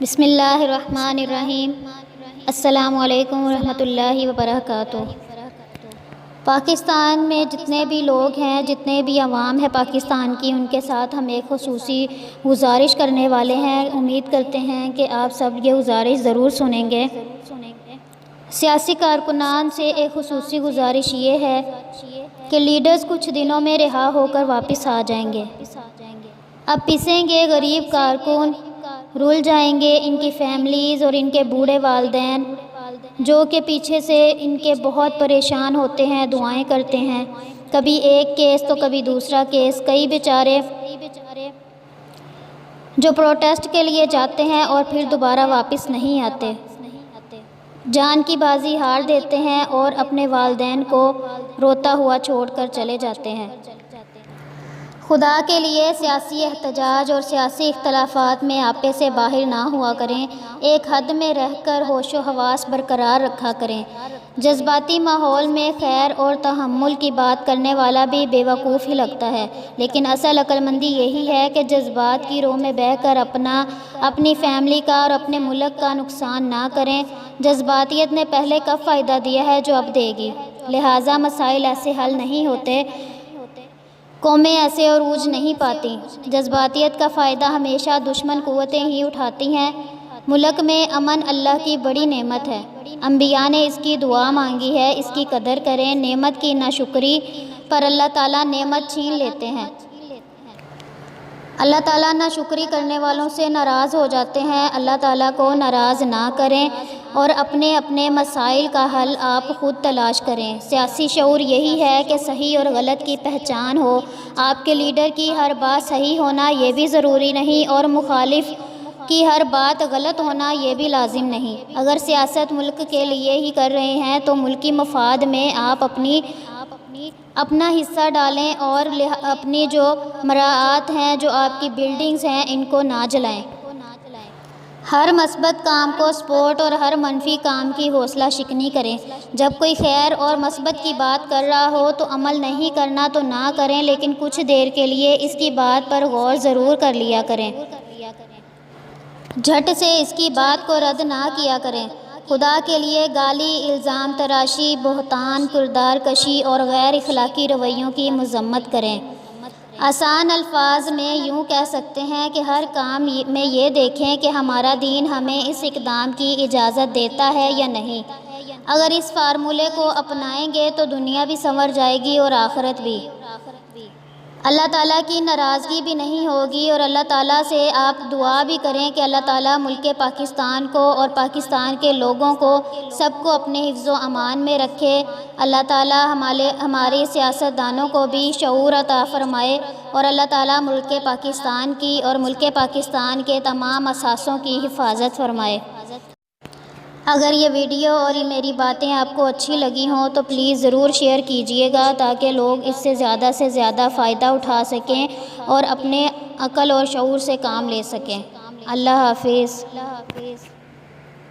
بسم اللہ الرحمن الرحیم۔ السلام علیکم ورحمۃ اللہ وبرکاتہ۔ پاکستان میں جتنے بھی لوگ ہیں، جتنے بھی عوام ہے پاکستان کی، ان کے ساتھ ہم ایک خصوصی گزارش کرنے والے ہیں۔ امید کرتے ہیں کہ آپ سب یہ گزارش ضرور سنیں گے۔ سیاسی کارکنان سے ایک خصوصی گزارش یہ ہے کہ لیڈرز کچھ دنوں میں رہا ہو کر واپس آ جائیں گے۔ اب پسیں گے غریب کارکن، رول جائیں گے ان کی فیملیز اور ان کے بوڑھے والدین، جو کہ پیچھے سے ان کے بہت پریشان ہوتے ہیں، دعائیں کرتے ہیں، کبھی ایک کیس تو کبھی دوسرا کیس۔ کئی بیچارے جو پروٹیسٹ کے لیے جاتے ہیں اور پھر دوبارہ واپس نہیں آتے، جان کی بازی ہار دیتے ہیں اور اپنے والدین کو روتا ہوا چھوڑ کر چلے جاتے ہیں۔ خدا کے لیے سیاسی احتجاج اور سیاسی اختلافات میں آپے سے باہر نہ ہوا کریں، ایک حد میں رہ کر ہوش و حواس برقرار رکھا کریں۔ جذباتی ماحول میں خیر اور تحمل کی بات کرنے والا بھی بے وقوف ہی لگتا ہے، لیکن اصل عقل مندی یہی ہے کہ جذبات کی رو میں بہہ کر اپنی فیملی کا اور اپنے ملک کا نقصان نہ کریں۔ جذباتیت نے پہلے کب فائدہ دیا ہے جو اب دے گی، لہٰذا مسائل ایسے حل نہیں ہوتے، قومیں ایسے عروج نہیں پاتی۔ جذباتیت کا فائدہ ہمیشہ دشمن قوتیں ہی اٹھاتی ہیں۔ ملک میں امن اللہ کی بڑی نعمت ہے، انبیاء نے اس کی دعا مانگی ہے، اس کی قدر کریں۔ نعمت کی ناشکری پر اللہ تعالیٰ نعمت چھین لیتے ہیں۔ اللہ تعالیٰ ناشکری کرنے والوں سے ناراض ہو جاتے ہیں۔ اللہ تعالیٰ کو ناراض نہ کریں اور اپنے اپنے مسائل کا حل آپ خود تلاش کریں۔ سیاسی شعور یہی ہے کہ صحیح اور غلط کی پہچان ہو۔ آپ کے لیڈر کی ہر بات صحیح ہونا یہ بھی ضروری نہیں اور مخالف کی ہر بات غلط ہونا یہ بھی لازم نہیں۔ اگر سیاست ملک کے لیے ہی کر رہے ہیں تو ملکی مفاد میں آپ اپنا حصہ ڈالیں اور اپنی جو مراعات ہیں، جو آپ کی بلڈنگز ہیں، ان کو نہ جلائیں۔ ہر مثبت کام کو سپورٹ اور ہر منفی کام کی حوصلہ شکنی کریں۔ جب کوئی خیر اور مثبت کی بات کر رہا ہو تو عمل نہیں کرنا تو نہ کریں، لیکن کچھ دیر کے لیے اس کی بات پر غور ضرور کر لیا کریں۔ جھٹ سے اس کی بات کو رد نہ کیا کریں۔ خدا کے لیے گالی، الزام تراشی، بہتان، کردار کشی اور غیر اخلاقی رویوں کی مذمت کریں۔ آسان الفاظ میں یوں کہہ سکتے ہیں کہ ہر کام میں یہ دیکھیں کہ ہمارا دین ہمیں اس اقدام کی اجازت دیتا ہے یا نہیں۔ اگر اس فارمولے کو اپنائیں گے تو دنیا بھی سنور جائے گی اور آخرت بھی۔ اللہ تعالیٰ کی ناراضگی بھی نہیں ہوگی، اور اللہ تعالیٰ سے آپ دعا بھی کریں کہ اللہ تعالیٰ ملک پاکستان کو اور پاکستان کے لوگوں کو سب کو اپنے حفظ و امان میں رکھے۔ اللہ تعالیٰ ہمارے سیاستدانوں کو بھی شعور عطا فرمائے، اور اللہ تعالیٰ ملک پاکستان کی اور ملک پاکستان کے تمام اثاثوں کی حفاظت فرمائے۔ اگر یہ ویڈیو اور یہ میری باتیں آپ کو اچھی لگی ہوں تو پلیز ضرور شیئر کیجئے گا تاکہ لوگ اس سے زیادہ فائدہ اٹھا سکیں اور اپنے عقل اور شعور سے کام لے سکیں۔ اللہ حافظ۔